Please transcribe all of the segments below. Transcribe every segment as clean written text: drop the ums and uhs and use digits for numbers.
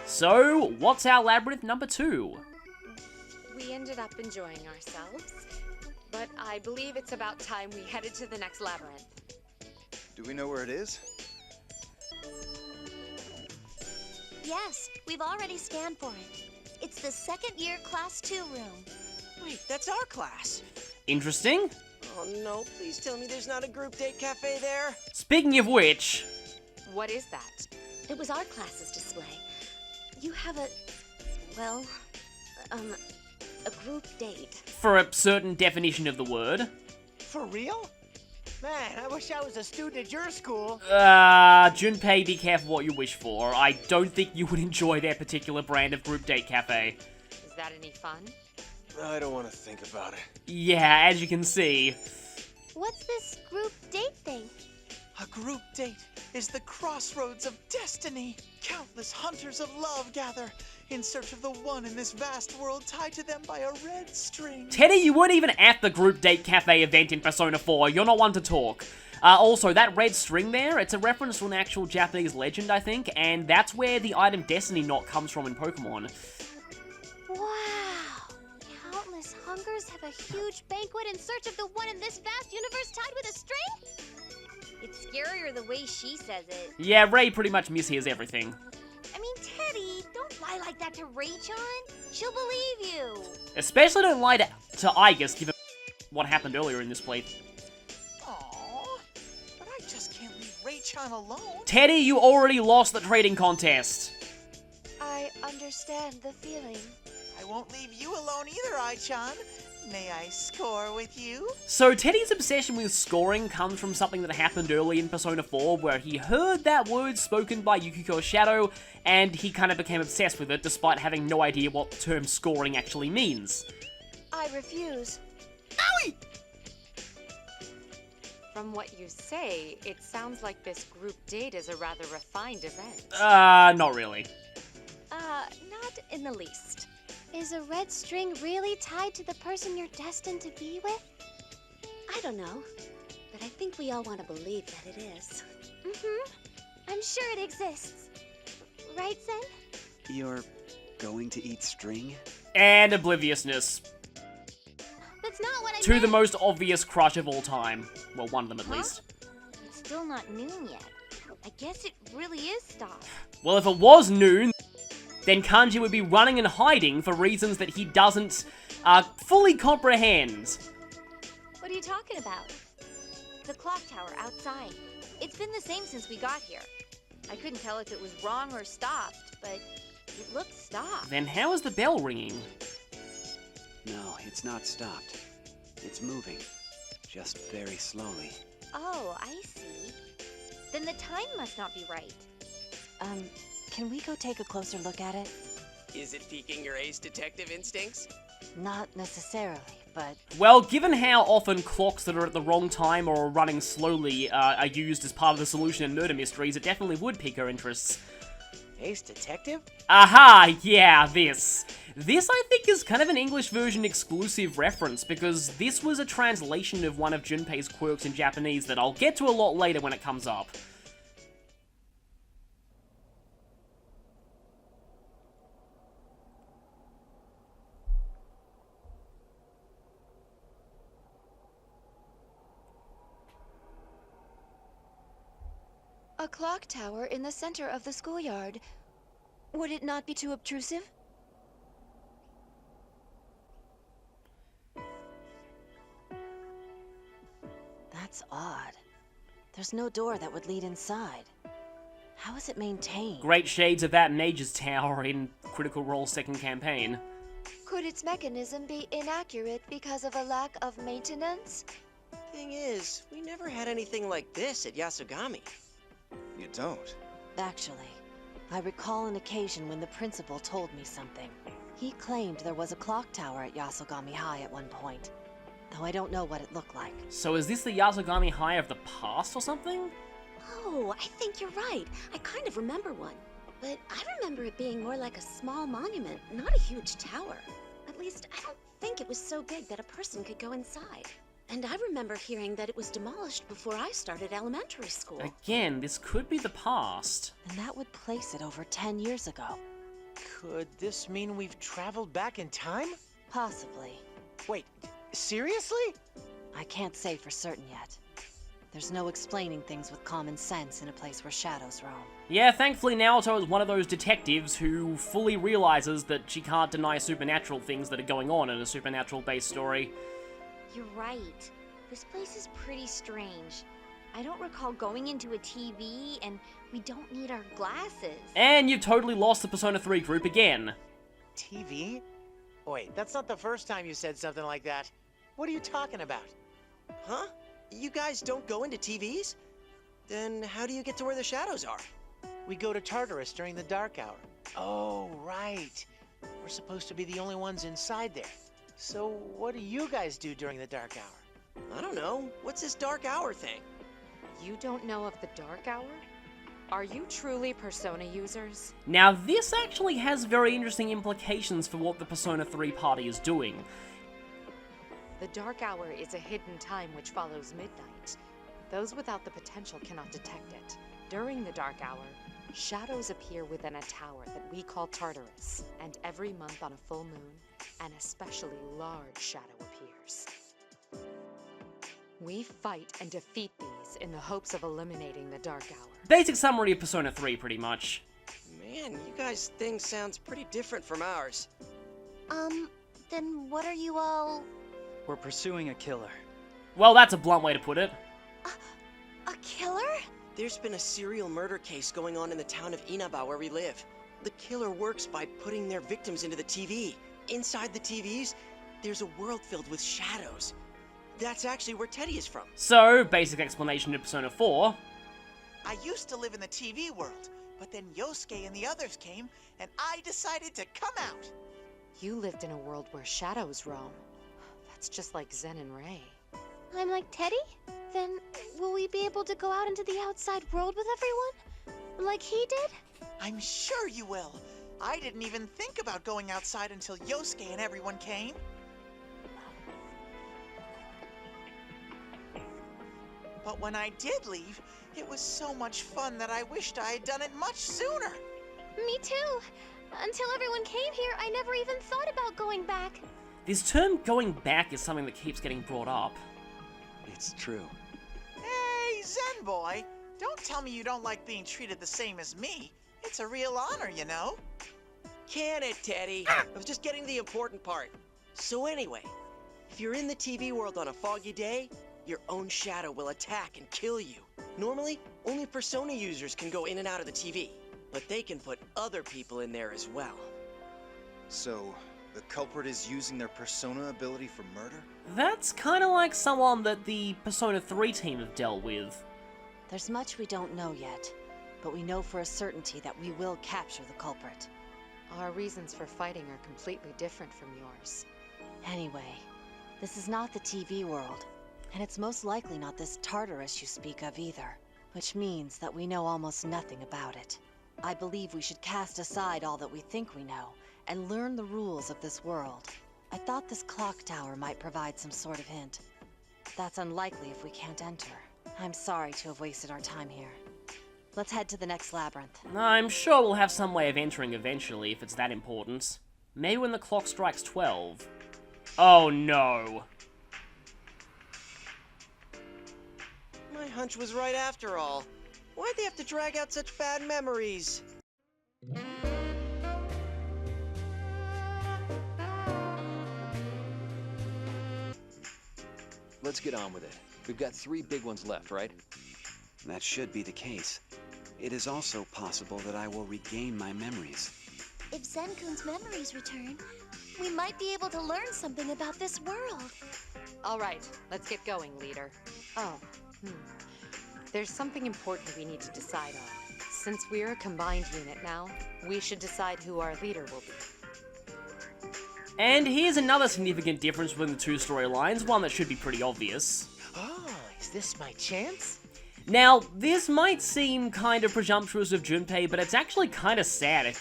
So, what's our Labyrinth number 2? We ended up enjoying ourselves, but I believe it's about time we headed to the next labyrinth. Do we know where it is? Yes, we've already scanned for it. It's the second year Class 2 room. Wait, that's our class. Interesting. Oh no, please tell me there's not a group date cafe there. Speaking of which... What is that? It was our class's display. You have a group date. For a certain definition of the word. For real? Man, I wish I was a student at your school. Junpei, be careful what you wish for. I don't think you would enjoy their particular brand of group date cafe. Is that any fun? I don't want to think about it. Yeah, as you can see. What's this group date thing? A group date is the crossroads of destiny. Countless hunters of love gather in search of the one in this vast world tied to them by a red string. Teddie, you weren't even at the group date cafe event in Persona 4. You're not one to talk. Also, that red string there, it's a reference to an actual Japanese legend, I think, and that's where the item Destiny Knot comes from in Pokemon. Wow! Countless hungers have a huge banquet in search of the one in this vast universe tied with a string? It's scarier the way she says it. Yeah, Ray pretty much mishears everything. I mean, Teddie, don't lie like that to Ray-chan. She'll believe you. Especially don't lie to Igus, given what happened earlier in this playthrough. Aww, but I just can't leave Ray-chan alone. Teddie, you already lost the trading contest. I understand the feeling. I won't leave you alone either, Ai-chan. May I score with you? So Teddie's obsession with scoring comes from something that happened early in Persona 4, where he heard that word spoken by Yukiko's shadow, and he kind of became obsessed with it, despite having no idea what the term scoring actually means. I refuse. Owie! From what you say, it sounds like this group date is a rather refined event. Not really. Not in the least. Is a red string really tied to the person you're destined to be with? I don't know, but I think we all want to believe that it is. Mm-hmm. I'm sure it exists. Right, Zen? You're going to eat string? And obliviousness. That's not what I To meant. the most obvious crush of all time. Well, one of them at least. It's still not noon yet. I guess it really is stopped. Well, if it was noon, then Kanji would be running and hiding for reasons that he doesn't fully comprehend. What are you talking about? The clock tower outside. It's been the same since we got here. I couldn't tell if it was wrong or stopped, but it looked stopped. Then how is the bell ringing? No, it's not stopped. It's moving. Just very slowly. Oh, I see. Then the time must not be right. Can we go take a closer look at it? Is it piquing your ace detective instincts? Not necessarily, but... Well, given how often clocks that are at the wrong time or are running slowly are used as part of the solution in murder mysteries, it definitely would pique her interests. Ace detective? Aha, yeah, this. This, I think, is kind of an English version exclusive reference, because this was a translation of one of Junpei's quirks in Japanese that I'll get to a lot later when it comes up. A clock tower in the center of the schoolyard. Would it not be too obtrusive? That's odd. There's no door that would lead inside. How is it maintained? Great shades of that Mage's Tower in Critical Role's second campaign. Could its mechanism be inaccurate because of a lack of maintenance? Thing is, we never had anything like this at Yasogami. You don't? Actually, I recall an occasion when the principal told me something. He claimed there was a clock tower at Yasogami High at one point, though I don't know what it looked like. So is this the Yasogami High of the past or something? Oh, I think you're right. I kind of remember one. But I remember it being more like a small monument, not a huge tower. At least, I don't think it was so big that a person could go inside. And I remember hearing that it was demolished before I started elementary school. Again, this could be the past. And that would place it over 10 years ago. Could this mean we've traveled back in time? Possibly. Wait, seriously? I can't say for certain yet. There's no explaining things with common sense in a place where shadows roam. Yeah, thankfully Naoto is one of those detectives who fully realizes that she can't deny supernatural things that are going on in a supernatural-based story. You're right. This place is pretty strange. I don't recall going into a TV, and we don't need our glasses. And you've totally lost the Persona 3 group again. TV? Wait, that's not the first time you said something like that. What are you talking about? Huh? You guys don't go into TVs? Then how do you get to where the shadows are? We go to Tartarus during the dark hour. Oh, right. We're supposed to be the only ones inside there. So what do you guys do during the dark hour? I don't know. What's this dark hour thing? You don't know of the Dark Hour? Are you truly Persona users? Now this actually has very interesting implications for what the Persona 3 party is doing. The Dark Hour is a hidden time which follows midnight. Those without the potential cannot detect it. During the Dark Hour, shadows appear within a tower that we call Tartarus, and every month on a full moon, an especially large shadow appears. We fight and defeat these in the hopes of eliminating the Dark Hour. Basic summary of Persona 3, pretty much. Man, you guys' thing sounds pretty different from ours. Then what are you all... We're pursuing a killer. Well, that's a blunt way to put it. a killer? There's been a serial murder case going on in the town of Inaba where we live. The killer works by putting their victims into the TV. Inside the TVs, there's a world filled with shadows. That's actually where Teddie is from. So, basic explanation of Persona 4. I used to live in the TV world, but then Yosuke and the others came, and I decided to come out. You lived in a world where shadows roam. That's just like Zen and Ray. I'm like Teddie? Then will we be able to go out into the outside world with everyone? Like he did? I'm sure you will. I didn't even think about going outside until Yosuke and everyone came. But when I did leave, it was so much fun that I wished I had done it much sooner. Me too. Until everyone came here, I never even thought about going back. This term going back is something that keeps getting brought up. It's true. Hey, Zen boy, don't tell me you don't like being treated the same as me. It's a real honor, you know. Can it, Teddie? I was just getting to the important part. So anyway, if you're in the TV world on a foggy day, your own shadow will attack and kill you. Normally, only Persona users can go in and out of the TV, but they can put other people in there as well. So, the culprit is using their persona ability for murder? That's kinda like someone that the Persona 3 team have dealt with. There's much we don't know yet, but we know for a certainty that we will capture the culprit. Our reasons for fighting are completely different from yours. Anyway, this is not the TV world, and it's most likely not this Tartarus you speak of either, which means that we know almost nothing about it. I believe we should cast aside all that we think we know, and learn the rules of this world. I thought this clock tower might provide some sort of hint. That's unlikely if we can't enter. I'm sorry to have wasted our time here. Let's head to the next labyrinth. I'm sure we'll have some way of entering eventually if it's that important. Maybe when the clock strikes 12. Oh no. My hunch was right after all. Why'd they have to drag out such bad memories? Let's get on with it. We've got 3 big ones left, right? That should be the case. It is also possible that I will regain my memories. If Zen-kun's memories return, we might be able to learn something about this world. All right, let's get going, leader. Oh, There's something important we need to decide on. Since we're a combined unit now, we should decide who our leader will be. And here's another significant difference between the two storylines, one that should be pretty obvious. Oh, is this my chance? Now, this might seem kind of presumptuous of Junpei, but it's actually kind of sad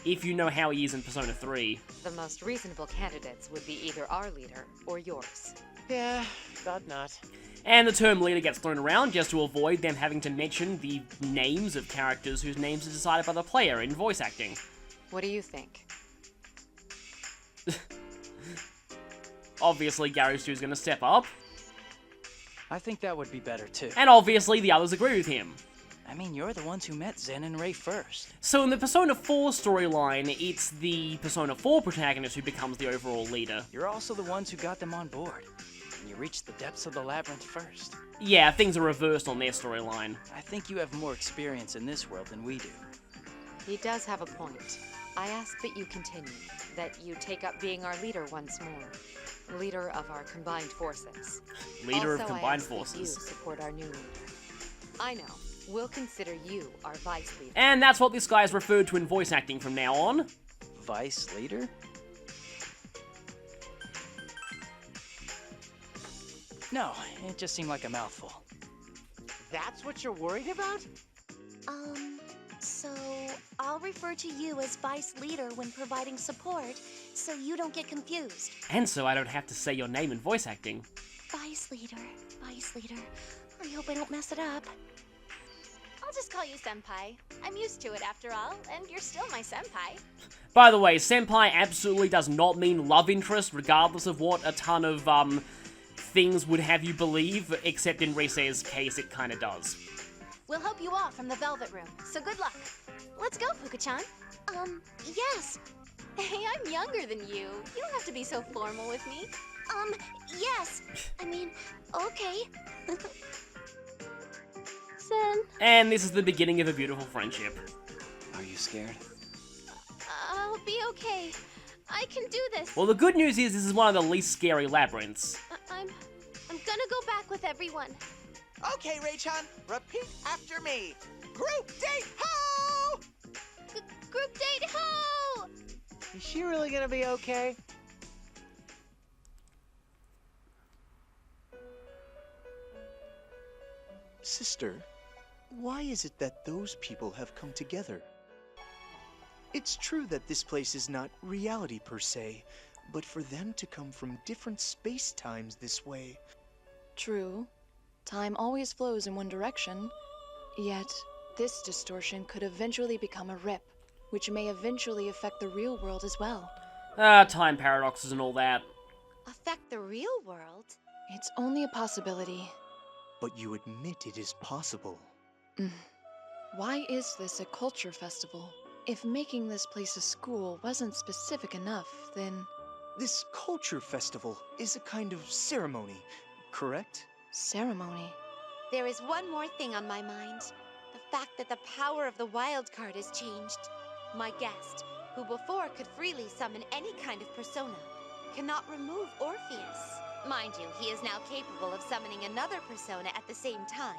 if you know how he is in Persona 3. The most reasonable candidates would be either our leader or yours. Yeah, thought not. And the term leader gets thrown around just to avoid them having to mention the names of characters whose names are decided by the player in voice acting. What do you think? Obviously, Gary Stu's gonna step up, I think that would be better too. and obviously the others agree with him. I mean, you're the ones who met Zen and Ray first. So in the Persona 4 storyline, it's the Persona 4 protagonist who becomes the overall leader. You're also the ones who got them on board. And you reached the depths of the labyrinth first. Yeah, things are reversed on their storyline. I think you have more experience in this world than we do. He does have a point. I ask that you continue, that you take up being our leader once more. Leader of our combined forces. Leader Also, of combined I ask that you forces. support our new leader. I know. We'll consider you our vice leader. And that's what this guy is referred to in voice acting from now on. Vice leader? No, it just seemed like a mouthful. That's what you're worried about? So I'll refer to you as Vice Leader when providing support, so you don't get confused. And so I don't have to say your name in voice acting. Vice Leader, Vice Leader. I hope I don't mess it up. I'll just call you Senpai. I'm used to it after all, and you're still my senpai. By the way, senpai absolutely does not mean love interest, regardless of what a ton of, things would have you believe, except in Rise's case, it kinda does. We'll help you all from the Velvet Room, so good luck. Let's go, Fuka-chan. Yes. Hey, I'm younger than you. You don't have to be so formal with me. Yes. I mean, okay. Sen. And this is the beginning of a beautiful friendship. Are you scared? I'll be okay. I can do this. Well, the good news is this is one of the least scary labyrinths. I'm gonna go back with everyone. Okay, Ray-chan, repeat after me. Group date, ho! Group date, ho! Is she really gonna be okay? Sister, why is it that those people have come together? It's true that this place is not reality per se, but for them to come from different space-times this way... True. Time always flows in one direction. Yet, this distortion could eventually become a rip, which may eventually affect the real world as well. Time paradoxes and all that. Affect the real world? It's only a possibility. But you admit it is possible. Why is this a culture festival? If making this place a school wasn't specific enough, then... This culture festival is a kind of ceremony, correct? Ceremony? There is one more thing on my mind. The fact that the power of the wild card has changed. My guest, who before could freely summon any kind of persona, cannot remove Orpheus. Mind you, he is now capable of summoning another persona at the same time.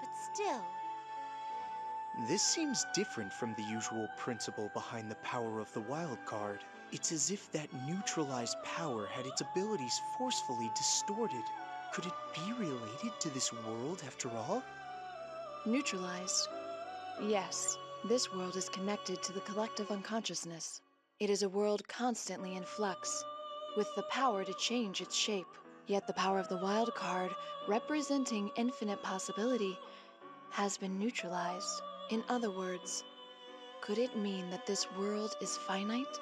But still... This seems different from the usual principle behind the power of the wild card. It's as if that neutralized power had its abilities forcefully distorted. Could it be related to this world after all? Neutralized? Yes, this world is connected to the collective unconsciousness. It is a world constantly in flux, with the power to change its shape. Yet the power of the wild card, representing infinite possibility, has been neutralized. In other words, could it mean that this world is finite?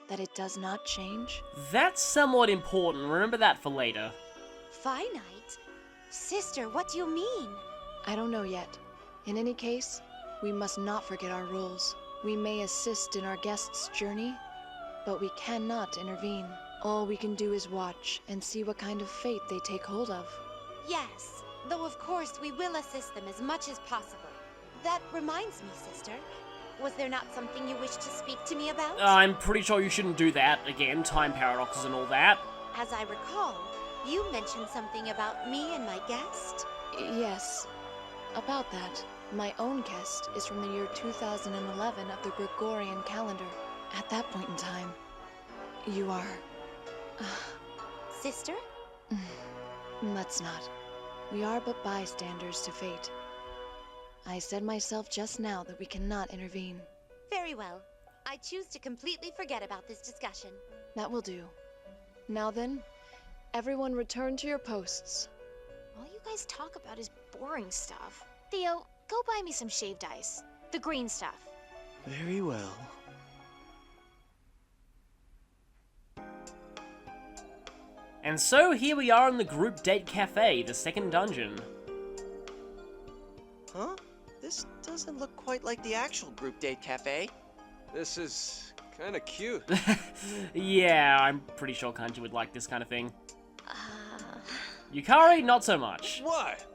That it does not change? That's somewhat important. Remember that for later. Finite? Sister, what do you mean? I don't know yet. In any case, we must not forget our roles. We may assist in our guest's journey, but we cannot intervene. All we can do is watch and see what kind of fate they take hold of. Yes, though of course we will assist them as much as possible. That reminds me, sister. Was there not something you wished to speak to me about? I'm pretty sure you shouldn't do that. Again, time paradoxes and all that. As I recall, you mentioned something about me and my guest? Yes, about that. My own guest is from the year 2011 of the Gregorian calendar. At that point in time, you are... Sister? Let's not. We are but bystanders to fate. I said myself just now that we cannot intervene. Very well. I choose to completely forget about this discussion. That will do. Now then, everyone return to your posts. All you guys talk about is boring stuff. Theo, go buy me some shaved ice. The green stuff. Very well. And so here we are in the group date cafe, the second dungeon. Huh? This doesn't look quite like the actual group date cafe. This is kind of cute. Yeah, I'm pretty sure Kanji would like this kind of thing. Yukari, not so much. What?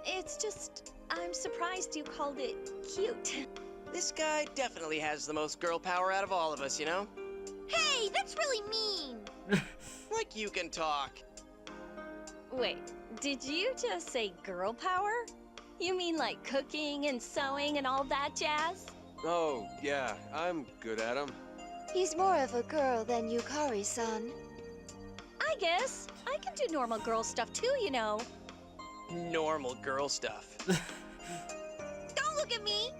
It's just, I'm surprised you called it cute. This guy definitely has the most girl power out of all of us, you know? Hey, that's really mean! Like you can talk. Wait, did you just say girl power? You mean like cooking and sewing and all that jazz? Oh, yeah, I'm good at them. He's more of a girl than Yukari-san. I guess. I can do normal girl stuff too, you know. Normal girl stuff. Don't look at me!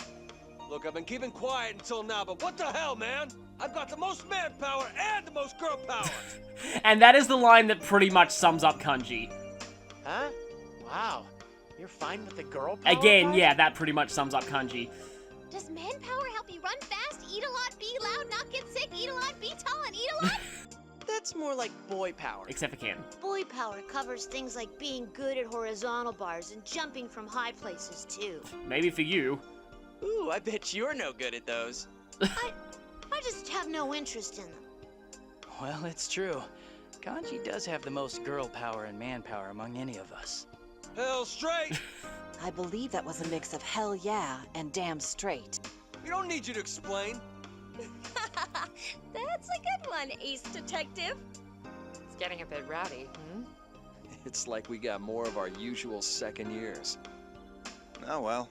Look, I've been keeping quiet until now, but what the hell, man? I've got the most manpower and the most girl power! And that is the line that pretty much sums up Kanji. Huh? Wow. You're fine with the girl power Again, part? yeah, that pretty much sums up Kanji. Does manpower help you run fast, eat a lot, be loud, not get sick, eat a lot, be tall, and eat a lot? That's more like boy power. Except for Ken. Boy power covers things like being good at horizontal bars and jumping from high places, too. Maybe for you. Ooh, I bet you're no good at those. I just have no interest in them. Well, it's true. Kanji does have the most girl power and manpower among any of us. Hell straight! I believe that was a mix of hell yeah and damn straight. We don't need you to explain. That's a good one, Ace Detective. It's getting a bit rowdy, hmm? It's like we got more of our usual second years. Oh well.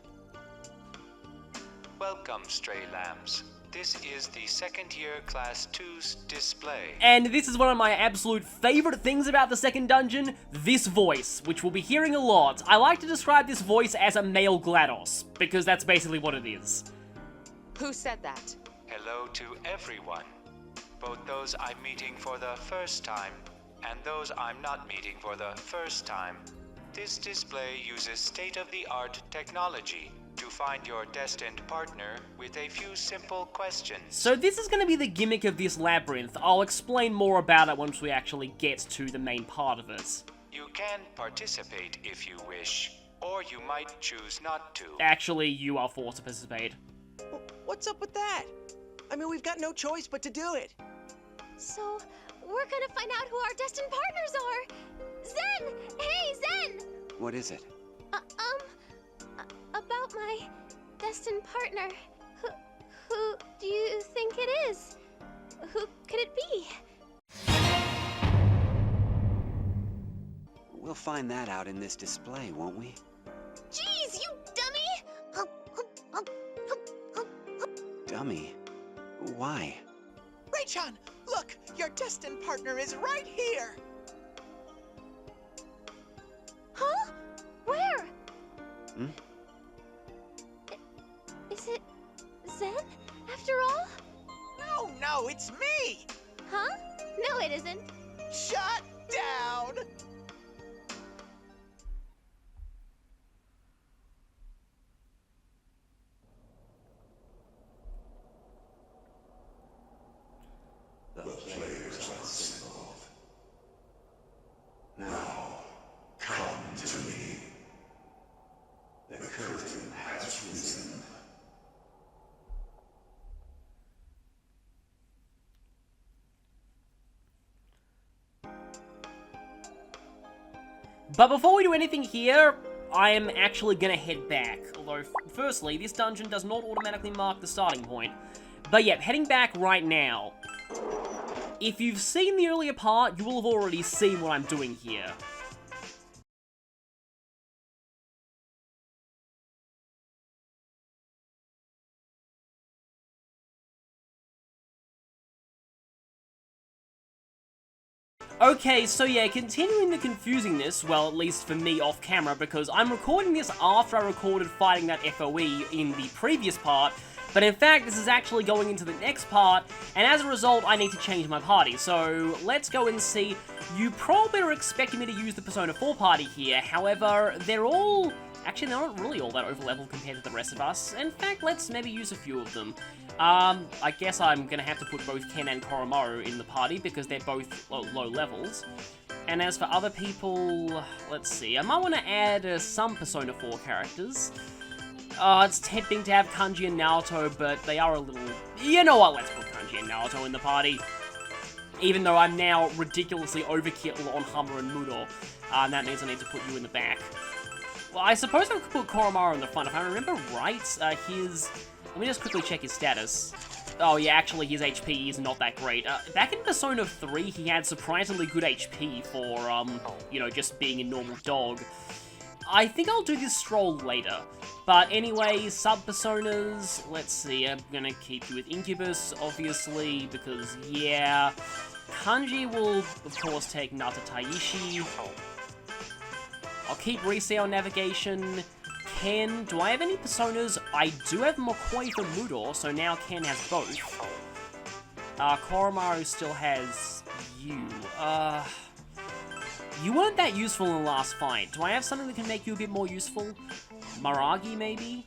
Welcome, stray lambs. This is the second year Class 2's display. And this is one of my absolute favorite things about the second dungeon, this voice, which we'll be hearing a lot. I like to describe this voice as a male GLaDOS, because that's basically what it is. Who said that? Hello to everyone. Both those I'm meeting for the first time, and those I'm not meeting for the first time. This display uses state-of-the-art technology to find your destined partner with a few simple questions. So this is going to be the gimmick of this labyrinth. I'll explain more about it once we actually get to the main part of it. You can participate if you wish, or you might choose not to. Actually, you are forced to participate. What's up with that? I mean, we've got no choice but to do it. So, we're gonna find out who our destined partners are! Zen! Hey, Zen! What is it? About my destined partner. Who do you think it is? Who could it be? We'll find that out in this display, won't we? Jeez, you dummy! Dummy? Why? Ray-chan, look! Your destined partner is right here! Huh? Where? Hmm? Is it Zen, after all? No, it's me! Huh? No, it isn't. Shut down! The players are assembled. Now, come to me. The curtain has risen. But before we do anything here, I am actually gonna head back. Although, firstly, this dungeon does not automatically mark the starting point. But yeah, heading back right now. If you've seen the earlier part, you will have already seen what I'm doing here. Okay, so yeah, continuing the confusingness, well, at least for me off camera, because I'm recording this after I recorded fighting that FOE in the previous part, But in fact, this is actually going into the next part, and as a result, I need to change my party. So let's go and see. You probably are expecting me to use the Persona 4 party here. However, they're all... Actually, they're not really all that over-leveled compared to the rest of us. In fact, let's maybe use a few of them. I guess I'm going to have to put both Ken and Koromaru in the party because they're both low levels. And as for other people, let's see. I might want to add some Persona 4 characters. It's tempting to have Kanji and Naoto, but they are a little... You know what, let's put Kanji and Naoto in the party. Even though I'm now ridiculously overkill on Hummer and Mudo. That means I need to put you in the back. Well, I suppose I could put Koromaru in the front. If I remember right, his... Let me just quickly check his status. Oh yeah, actually his HP is not that great. Back in Persona 3, he had surprisingly good HP for, you know, just being a normal dog. I think I'll do this stroll later. But anyway, sub-personas, let's see, I'm gonna keep you with Incubus, obviously, because, yeah. Kanji will, of course, take Nata Taishi. I'll keep Risei on navigation. Ken, do I have any personas? I do have Mokoi for Mudor, so now Ken has both. Koromaru still has you. You weren't that useful in the last fight. Do I have something that can make you a bit more useful? Maragi, maybe?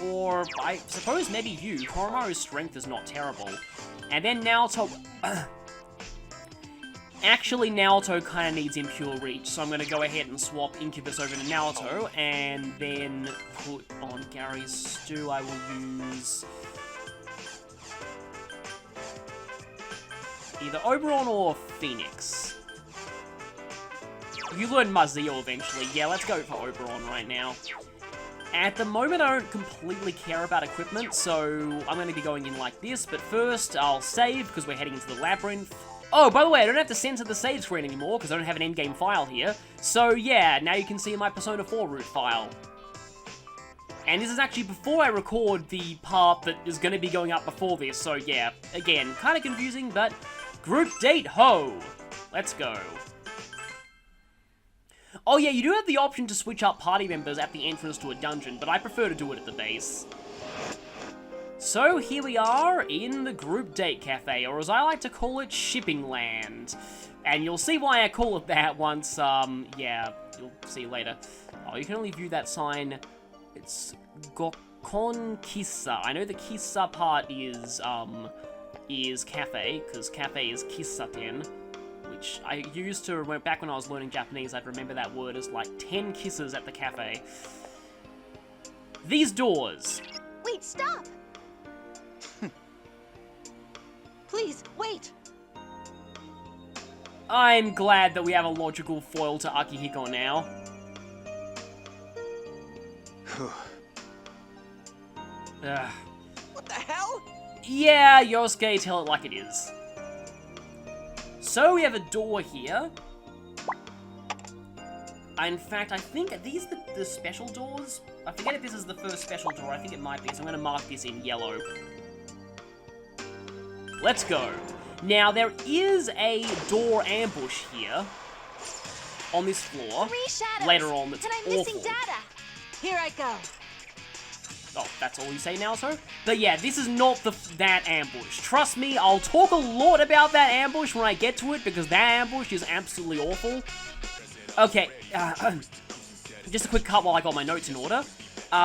Or, I suppose maybe you. Koromaru's strength is not terrible. And then Naoto... Actually, Naoto kind of needs Impure Reach, so I'm going to go ahead and swap Incubus over to Naoto, and then put on Gary's Stew. I will use... either Oberon or Phoenix. You learn Mazio eventually. Yeah, let's go for Oberon right now. At the moment, I don't completely care about equipment, so I'm going to be going in like this, but first, I'll save, because we're heading into the Labyrinth. Oh, by the way, I don't have to censor the save screen anymore, because I don't have an endgame file here. So yeah, now you can see my Persona 4 root file. And this is actually before I record the part that is going to be going up before this, so yeah, again, kind of confusing, but group date ho! Let's go. Oh yeah, you do have the option to switch up party members at the entrance to a dungeon, but I prefer to do it at the base. So here we are in the Group Date Cafe, or as I like to call it, Shipping Land. And you'll see why I call it that once, yeah, you'll see later. Oh, you can only view that sign. It's Gokon Kissa. I know the Kissa part is cafe, because cafe is Kissaten, which I used to, back when I was learning Japanese, I'd remember that word as like 10 kisses at the cafe. These doors. Wait, stop! Please, wait! I'm glad that we have a logical foil to Akihiko now. What the hell? Yeah, Yosuke, tell it like it is. So we have a door here. In fact, I think, are these the special doors? I forget if this is the first special door, I think it might be, so I'm going to mark this in yellow. Let's go. Now, there is a door ambush here on this floor. Later on, that's awful. Missing data. Here I go. Oh, that's all you say now, sir? But yeah, this is not that ambush. Trust me, I'll talk a lot about that ambush when I get to it, because that ambush is absolutely awful. Okay, just a quick cut while I got my notes in order.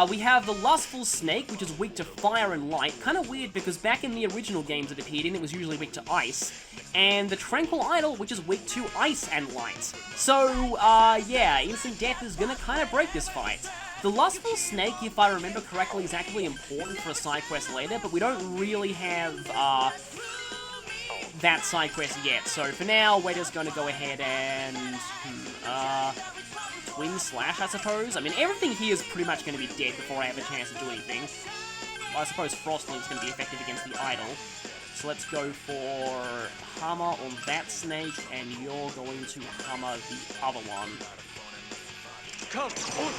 We have the Lustful Snake, which is weak to fire and light. Kind of weird, because back in the original games it appeared in, it was usually weak to ice. And the Tranquil Idol, which is weak to ice and light. So, yeah, instant death is gonna kind of break this fight. The Lustful Snake, if I remember correctly, is actually important for a side quest later, but we don't really have, that side quest yet. So for now, we're just gonna go ahead and, Twin Slash, I suppose? I mean, everything here is pretty much gonna be dead before I have a chance to do anything. Well, I suppose Frostlink's gonna be effective against the Idol. So let's go for Hammer on that snake, and you're going to hammer the other one. Come on.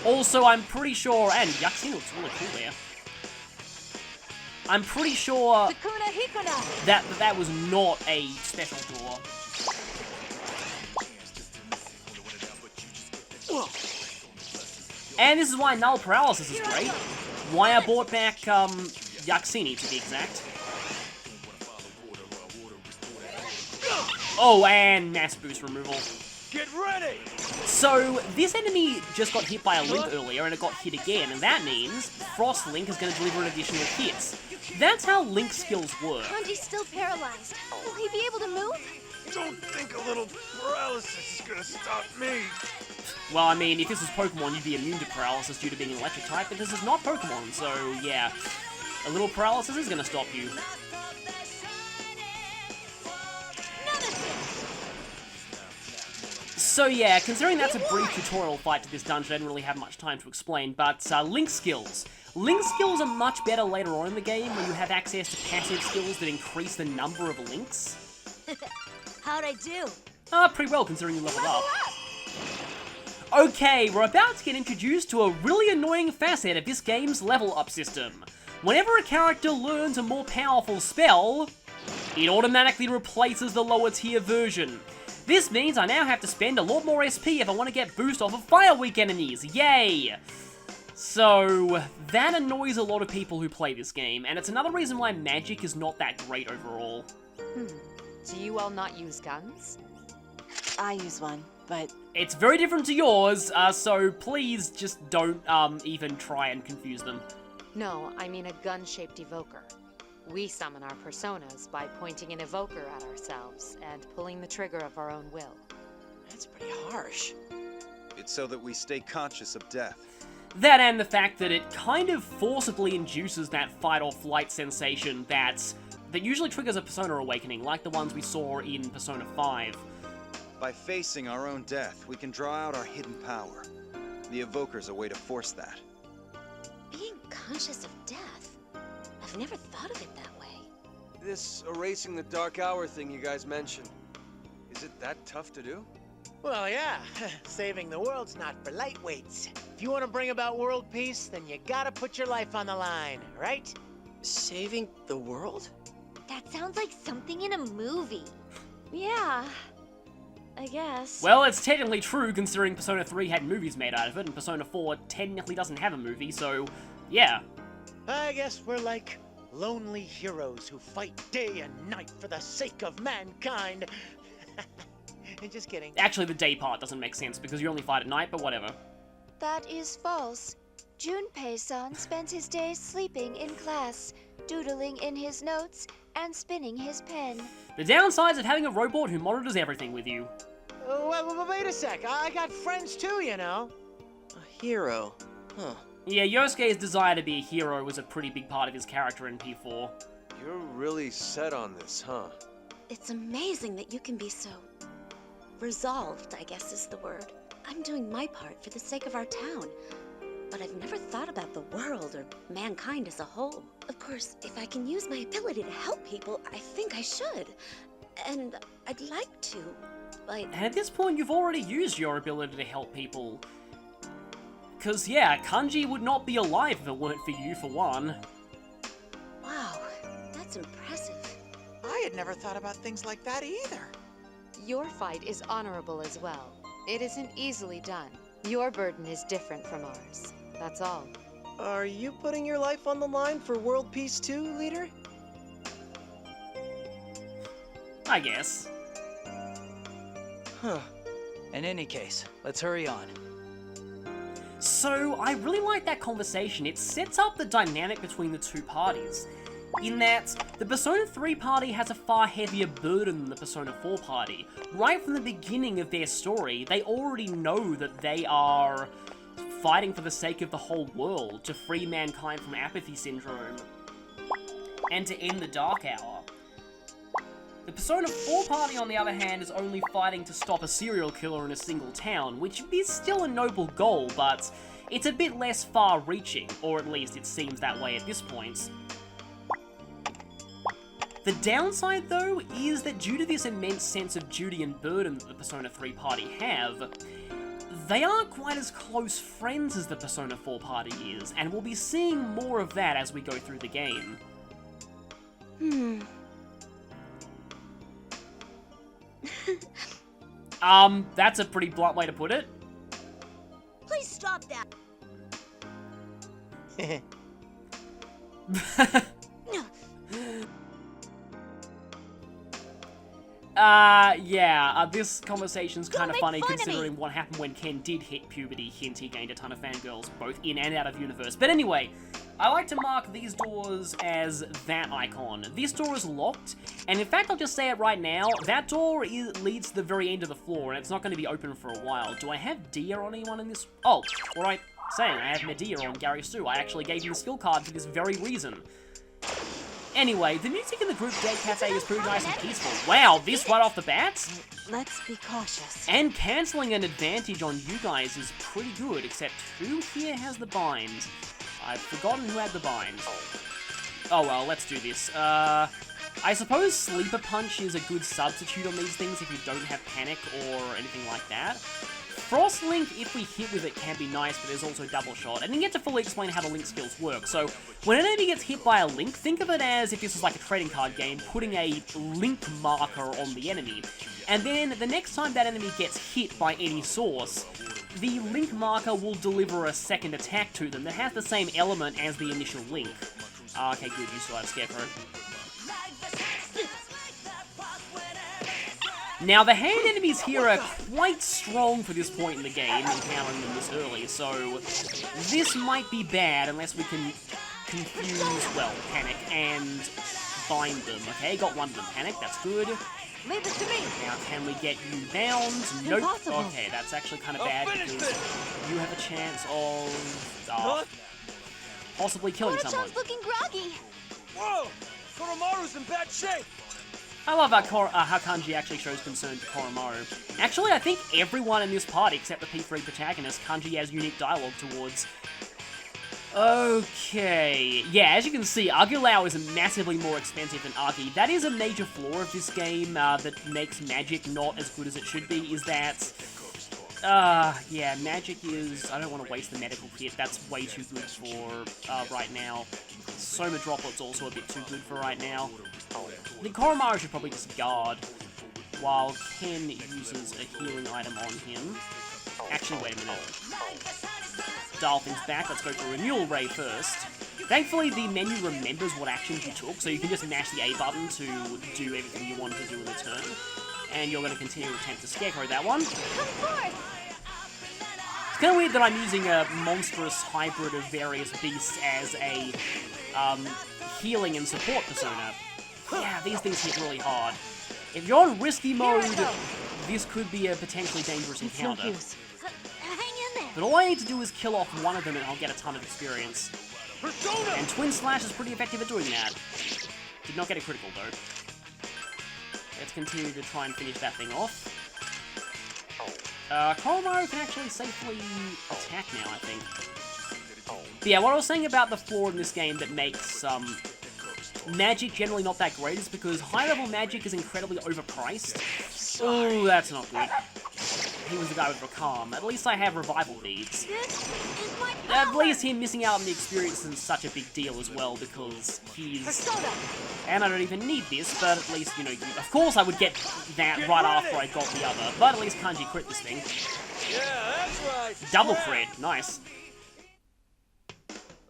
Also, I'm pretty sure, and Yakushi looks really cool there. I'm pretty sure that was not a special door. And this is why null paralysis is great. Why I brought back, Yaxini, to be exact. Oh, and mass boost removal. Get ready! So, this enemy just got hit by a Link earlier, and it got hit again, and that means Frost Link is going to deliver an additional hits. That's how Link skills work. Kanji's still paralyzed. Will he be able to move? Don't think a little paralysis is gonna stop me. Well, I mean, if this was Pokemon, you'd be immune to paralysis due to being an electric type, but this is not Pokemon, so yeah. A little paralysis is going to stop you. So yeah, considering that's a brief tutorial fight to this dungeon, I didn't really have much time to explain, but Link skills. Link skills are much better later on in the game when you have access to passive skills that increase the number of links. How'd I do? Pretty well considering you leveled up. Okay, we're about to get introduced to a really annoying facet of this game's level up system. Whenever a character learns a more powerful spell, it automatically replaces the lower tier version. This means I now have to spend a lot more SP if I want to get boost off of Fire Weak enemies, yay! So, that annoys a lot of people who play this game, and it's another reason why magic is not that great overall. Do you all not use guns? I use one, but... It's very different to yours, so please just don't even try and confuse them. No, I mean a gun-shaped evoker. We summon our personas by pointing an evoker at ourselves and pulling the trigger of our own will. That's pretty harsh. It's so that we stay conscious of death. That and the fact that it kind of forcibly induces that fight-or-flight sensation that usually triggers a Persona awakening, like the ones we saw in Persona 5. By facing our own death, we can draw out our hidden power. The evoker's a way to force that. Being conscious of death? I've never thought of it that way. This erasing the dark hour thing you guys mentioned, is it that tough to do? Well, yeah. Saving the world's not for lightweights. If you want to bring about world peace, then you gotta put your life on the line, right? Saving the world? That sounds like something in a movie. Yeah, I guess. Well, it's technically true considering Persona 3 had movies made out of it, and Persona 4 technically doesn't have a movie, so yeah. I guess we're like lonely heroes who fight day and night for the sake of mankind. Just kidding. Actually, the day part doesn't make sense because you only fight at night, but whatever. That is false. Junpei-san spends his days sleeping in class, doodling in his notes, and spinning his pen. The downsides of having a robot who monitors everything with you. Wait a sec. I got friends too, you know. A hero. Huh. Yeah, Yosuke's desire to be a hero was a pretty big part of his character in P4. You're really set on this, huh? It's amazing that you can be so... resolved, I guess is the word. I'm doing my part for the sake of our town, but I've never thought about the world or mankind as a whole. Of course, if I can use my ability to help people, I think I should. And I'd like to, but... And at this point, you've already used your ability to help people. Because, yeah, Kanji would not be alive if it weren't for you, for one. Wow, that's impressive. I had never thought about things like that either. Your fight is honorable as well. It isn't easily done. Your burden is different from ours. That's all. Are you putting your life on the line for world peace too, leader? I guess. Huh. In any case, let's hurry on. So, I really like that conversation. It sets up the dynamic between the two parties. In that, the Persona 3 party has a far heavier burden than the Persona 4 party. Right from the beginning of their story, they already know that they are fighting for the sake of the whole world, to free mankind from apathy syndrome, and to end the Dark Hour. The Persona 4 party, on the other hand, is only fighting to stop a serial killer in a single town, which is still a noble goal, but it's a bit less far-reaching, or at least it seems that way at this point. The downside, though, is that due to this immense sense of duty and burden that the Persona 3 party have, they aren't quite as close friends as the Persona 4 party is, and we'll be seeing more of that as we go through the game. Hmm. That's a pretty blunt way to put it. Please stop that. This conversation's kind of funny considering what happened when Ken did hit puberty. Hint, he gained a ton of fangirls, both in and out of universe. But anyway, I like to mark these doors as that icon. This door is locked, and in fact, I'll just say it right now, that door leads to the very end of the floor, and it's not going to be open for a while. Do I have Dia on anyone in this? Oh, what am I saying? I have Medea on Gary Stu. I actually gave him the skill card for this very reason. Anyway, the music in the group date cafe is pretty nice and peaceful. Wow, this right off the bat? Let's be cautious. And cancelling an advantage on you guys is pretty good, except who here has the bind? I've forgotten who had the bind. Oh well, let's do this. I suppose Sleeper Punch is a good substitute on these things if you don't have Panic or anything like that. Frost Link, if we hit with it, can be nice, but there's also Double Shot. I didn't get to fully explain how the Link skills work, so when an enemy gets hit by a Link, think of it as if this was like a trading card game, putting a Link marker on the enemy. And then the next time that enemy gets hit by any source, the Link marker will deliver a second attack to them that has the same element as the initial Link. Okay, good, you still have Scarecrow. Now, the hand enemies here are quite strong for this point in the game, encountering them this early, so this might be bad unless we can confuse, well, Panic and bind them. Okay, got one of them. Panic, that's good. Leave it to me. Now, can we get you bound? Nope. Impossible. Okay, that's actually kind of bad because you have a chance of possibly killing someone. looking groggy. Whoa! Koromaru's in bad shape! I love how Kanji actually shows concern to Koromaru. Actually, I think everyone in this party, except the P3 protagonist, Kanji has unique dialogue towards. Okay, yeah, as you can see, Agilao is massively more expensive than Agi. That is a major flaw of this game that makes magic not as good as it should be, is that... yeah, magic is... I don't want to waste the medical kit, that's way too good for right now. Soma Droplet's also a bit too good for right now. The Koromaru should probably just guard, while Ken uses a healing item on him. Actually, wait a minute. Dial things back, let's go for Renewal Ray first. Thankfully, the menu remembers what actions you took, so you can just mash the A button to do everything you want to do in the turn. And you're going to continue to attempt to Scarecrow that one. It's kind of weird that I'm using a monstrous hybrid of various beasts as a healing and support persona. Yeah, these things hit really hard. If you're on risky mode, this could be a potentially dangerous encounter. Hang in there. But all I need to do is kill off one of them and I'll get a ton of experience. And Twin Slash is pretty effective at doing that. Did not get a critical though. Let's continue to try and finish that thing off. Koromaru can actually safely attack now, I think. But yeah, what I was saying about the flaw in this game that makes magic generally not that great is because high-level magic is incredibly overpriced. Oh, that's not good. He was the guy with Rakam. At least I have revival beads. At least him missing out on the experience isn't such a big deal as well because he's... And I don't even need this, but at least, you know, of course I would get that right after I got the other, but at least Kanji crit this thing. Yeah, that's right. Double crit, nice.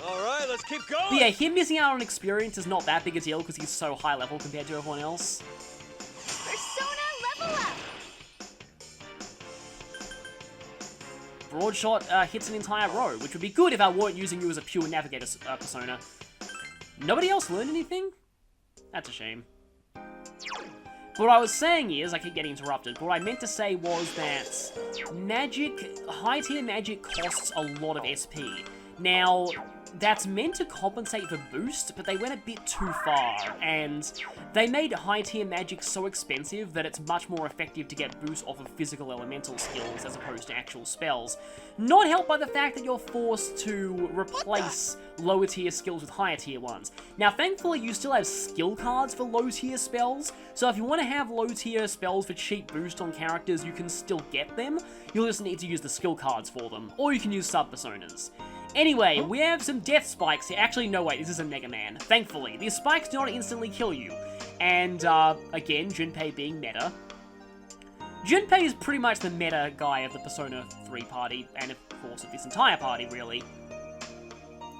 Alright, let's keep going! But yeah, him missing out on experience is not that big a deal because he's so high level compared to everyone else. Persona level up. Broad Shot hits an entire row, which would be good if I weren't using you as a pure navigator persona. Nobody else learned anything? That's a shame. What I was saying is, I keep getting interrupted, but what I meant to say was that magic, high-tier magic costs a lot of SP. Now, that's meant to compensate for boost, but they went a bit too far, and they made high-tier magic so expensive that it's much more effective to get boost off of physical elemental skills as opposed to actual spells. Not helped by the fact that you're forced to replace lower-tier skills with higher-tier ones. Now, thankfully, you still have skill cards for low-tier spells, so if you want to have low-tier spells for cheap boost on characters, you can still get them. You'll just need to use the skill cards for them, or you can use sub-personas. Anyway, we have some death spikes here. Actually, no, wait, this is a Mega Man. Thankfully, these spikes do not instantly kill you. And, again, Junpei being meta. Junpei is pretty much the meta guy of the Persona 3 party, and of course of this entire party, really.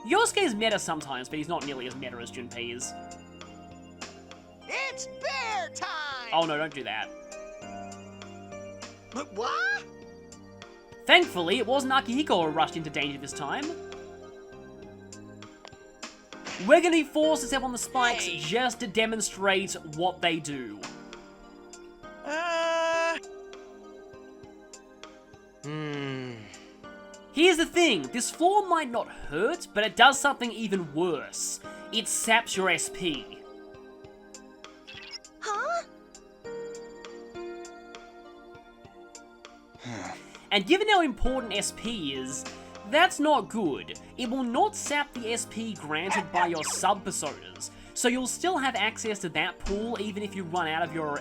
Yosuke's meta sometimes, but he's not nearly as meta as Junpei is. It's bear time! Oh no, don't do that. What? Thankfully, it wasn't Akihiko who rushed into danger this time. We're gonna be forced to step on the spikes just to demonstrate what they do. Here's the thing, this floor might not hurt, but it does something even worse. It saps your SP. Huh? And given how important SP is, that's not good. It will not sap the SP granted by your sub-personas, so you'll still have access to that pool even if you run out of your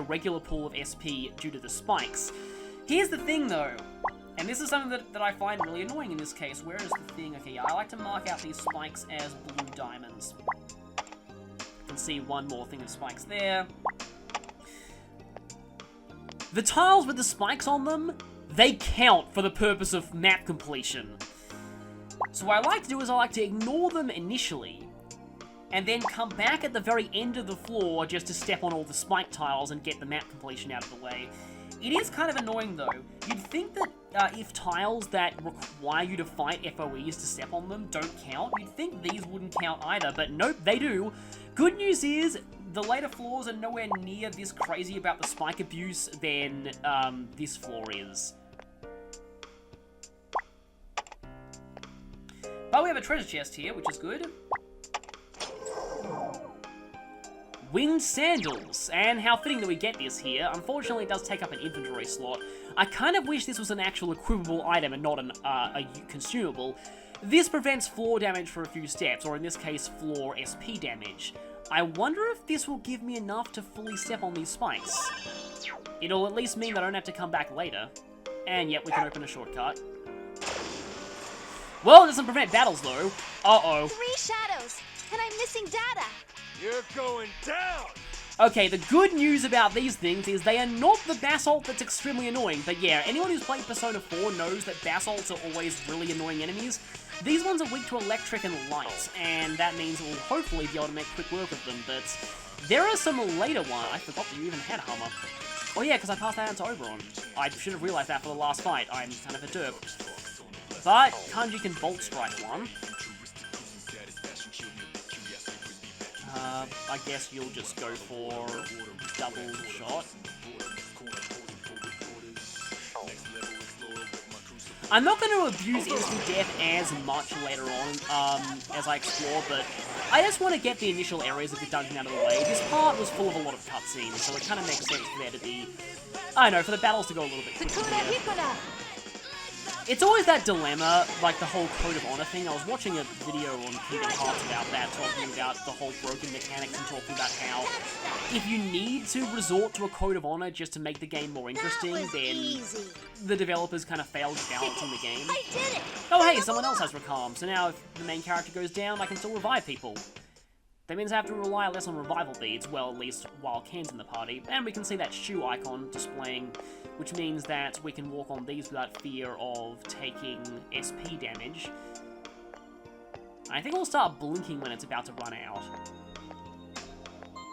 regular pool of SP due to the spikes. Here's the thing though, and this is something that I find really annoying in this case. Where is the thing? Okay, I like to mark out these spikes as blue diamonds. You can see one more thing of spikes there. The tiles with the spikes on them, they count for the purpose of map completion. So what I like to do is I like to ignore them initially, and then come back at the very end of the floor just to step on all the spike tiles and get the map completion out of the way. It is kind of annoying though. You'd think that if tiles that require you to fight FOEs to step on them don't count, you'd think these wouldn't count either, but nope, they do. Good news is, the later floors are nowhere near this crazy about the spike abuse than this floor is. But we have a treasure chest here, which is good. Winged sandals, and how fitting that we get this here. Unfortunately, it does take up an inventory slot. I kind of wish this was an actual equipable item and not a consumable. This prevents floor damage for a few steps, or in this case, floor SP damage. I wonder if this will give me enough to fully step on these spikes. It'll at least mean that I don't have to come back later. And yet, we can open a shortcut. Well, it doesn't prevent battles, though. Uh-oh. 3 shadows, and I'm missing data. You're going down! Okay, the good news about these things is they are not the basalt that's extremely annoying, but yeah, anyone who's played Persona 4 knows that basalts are always really annoying enemies. These ones are weak to electric and light, and that means we'll hopefully be able to make quick work of them, but there are some later ones. I forgot that you even had Hummer. Oh yeah, because I passed that on to Oberon. I should have realized that for the last fight. I'm kind of a derp. But Kanji can Bolt Strike one. I guess you'll just go for double shot. I'm not going to abuse instant death as much later on as I explore, but I just want to get the initial areas of the dungeon out of the way. This part was full of a lot of cutscenes, so it kind of makes sense for there to be, I don't know, for the battles to go a little bit quicker. It's always that dilemma, like the whole Code of Honor thing. I was watching a video on Kingdom Hearts about that, talking about the whole broken mechanics and talking about how if you need to resort to a Code of Honor just to make the game more interesting, then the developers kind of failed balancing the game. I did it! Oh hey, someone else has Recalm, so now if the main character goes down, I can still revive people. That means I have to rely less on revival beads, well at least while Ken's in the party, and we can see that shoe icon displaying, which means that we can walk on these without fear of taking SP damage. I think we'll start blinking when it's about to run out.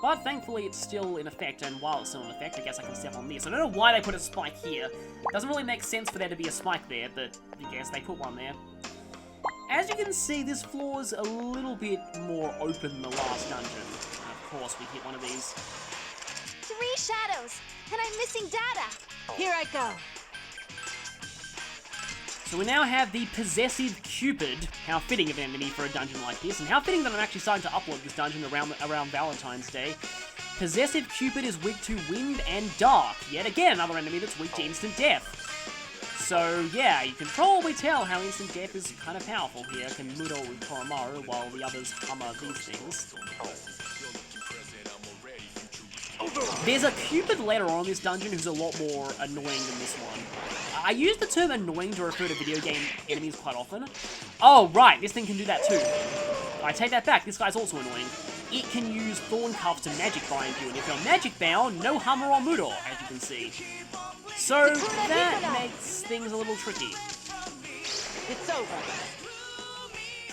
But thankfully it's still in effect, and while it's still in effect, I guess I can step on this. I don't know why they put a spike here. Doesn't really make sense for there to be a spike there, but I guess they put one there. As you can see, this floor's a little bit more open than the last dungeon. And of course, we hit one of these. 3 shadows, and I'm missing data. Here I go. So we now have the Possessive Cupid. How fitting of an enemy for a dungeon like this, and how fitting that I'm actually starting to upload this dungeon around Valentine's Day. Possessive Cupid is weak to wind and dark. Yet again, another enemy that's weak to instant death. So yeah, you can probably tell how instant death is kind of powerful here. I can Mudo with Koromaru while the others hammer these things. There's a Cupid later on in this dungeon who's a lot more annoying than this one. I use the term annoying to refer to video game enemies quite often. Oh right, this thing can do that too. I take that back, this guy's also annoying. It can use Thorn Cuffs to magic bind you, and if you're magic bound, no hammer or Mudo, as you can see. So that makes things a little tricky. It's over.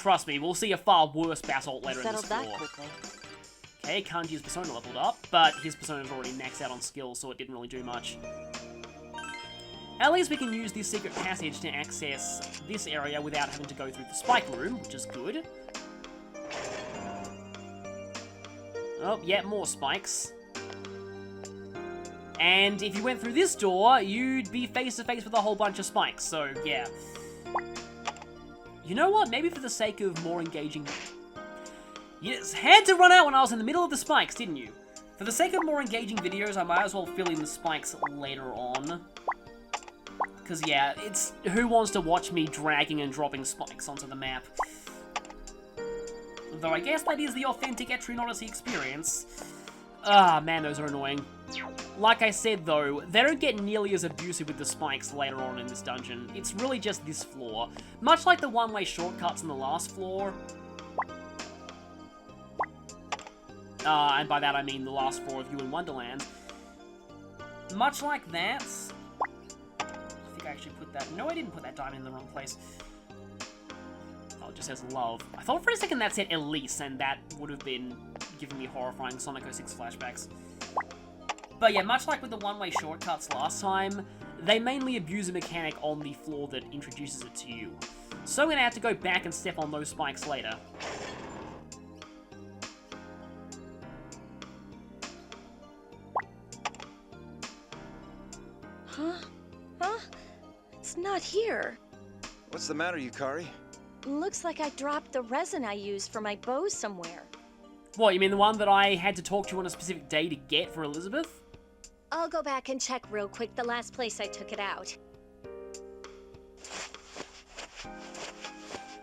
trust me, we'll see a far worse basalt later in this Settled floor. that quickly. Okay, Kanji's persona leveled up, but his persona's already maxed out on skills, so it didn't really do much. At least we can use this secret passage to access this area without having to go through the spike room, which is good. Oh, yeah, more spikes. And if you went through this door, you'd be face to face with a whole bunch of spikes, so yeah. You know what? Maybe for the sake of more engaging... You had to run out when I was in the middle of the spikes, didn't you? For the sake of more engaging videos, I might as well fill in the spikes later on. Because, yeah, it's... Who wants to watch me dragging and dropping spikes onto the map? Though I guess that is the authentic Etrian Odyssey experience. Ah, man, those are annoying. Like I said, though, they don't get nearly as abusive with the spikes later on in this dungeon. It's really just this floor. Much like the one-way shortcuts in the last floor. And by that I mean the last floor of You in Wonderland. Much like that... I think I actually put that... No, I didn't put that diamond in the wrong place. Oh, it just says love. I thought for a second that said Elise, and that would have been giving me horrifying Sonic 06 flashbacks. But yeah, much like with the one-way shortcuts last time, they mainly abuse a mechanic on the floor that introduces it to you. So I'm gonna have to go back and step on those spikes later. Huh? Huh? It's not here. What's the matter, Yukari? Looks like I dropped the resin I used for my bow somewhere. What, you mean the one that I had to talk to you on a specific day to get for Elizabeth? I'll go back and check real quick the last place I took it out.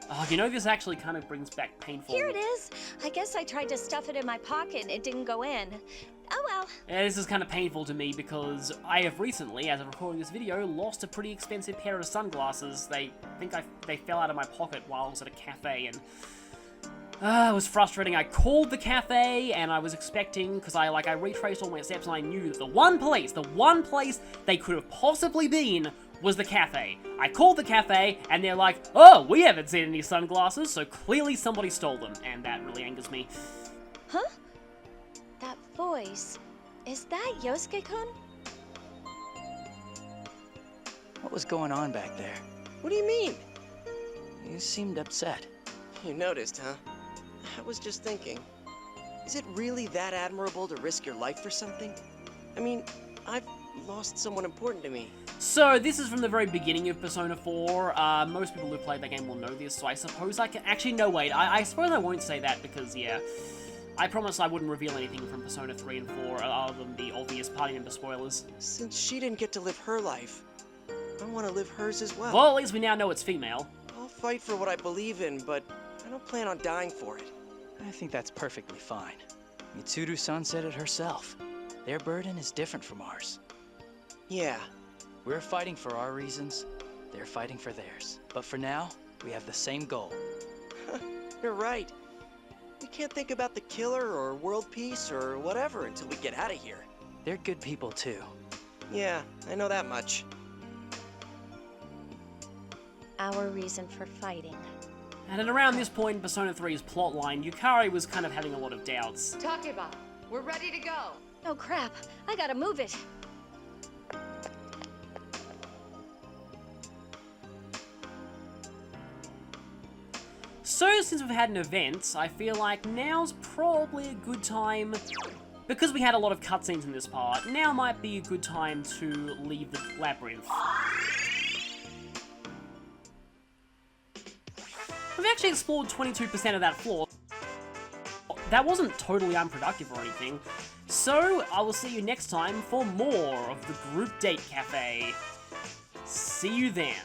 Oh, you know, this actually kind of brings back painful... Here it is! I guess I tried to stuff it in my pocket and it didn't go in. Oh well. Yeah, this is kind of painful to me because I have recently, as I'm recording this video, lost a pretty expensive pair of sunglasses. They fell out of my pocket while I was at a cafe, and it was frustrating. I called the cafe and I was expecting, because I retraced all my steps and I knew that the one place they could have possibly been was the cafe. I called the cafe and they're like, oh, we haven't seen any sunglasses, so clearly somebody stole them, and that really angers me. Huh? That voice, is that Yosuke-kun? What was going on back there? What do you mean? You seemed upset. You noticed, huh? I was just thinking, is it really that admirable to risk your life for something? I mean, I've lost someone important to me. So, this is from the very beginning of Persona 4. Most people who played that game will know this, so I suppose I can... Actually, no, wait. I suppose I won't say that because, yeah... I promised I wouldn't reveal anything from Persona 3 and 4 other than the obvious party member spoilers. Since she didn't get to live her life, I want to live hers as well. Well, at least we now know it's female. I'll fight for what I believe in, but I don't plan on dying for it. I think that's perfectly fine. Mitsuru-san said it herself. Their burden is different from ours. Yeah. We're fighting for our reasons, they're fighting for theirs. But for now, we have the same goal. You're right. We can't think about the killer or world peace or whatever until we get out of here. They're good people too. Yeah, I know that much. Our reason for fighting. And at around this point in Persona 3's plotline, Yukari was kind of having a lot of doubts. Takeba, we're ready to go. Oh crap, I gotta move it. So, since we've had an event, I feel like now's probably a good time, because we had a lot of cutscenes in this part, now might be a good time to leave the Labyrinth. We've actually explored 22% of that floor. That wasn't totally unproductive or anything, so I will see you next time for more of the Group Date Cafe. See you then.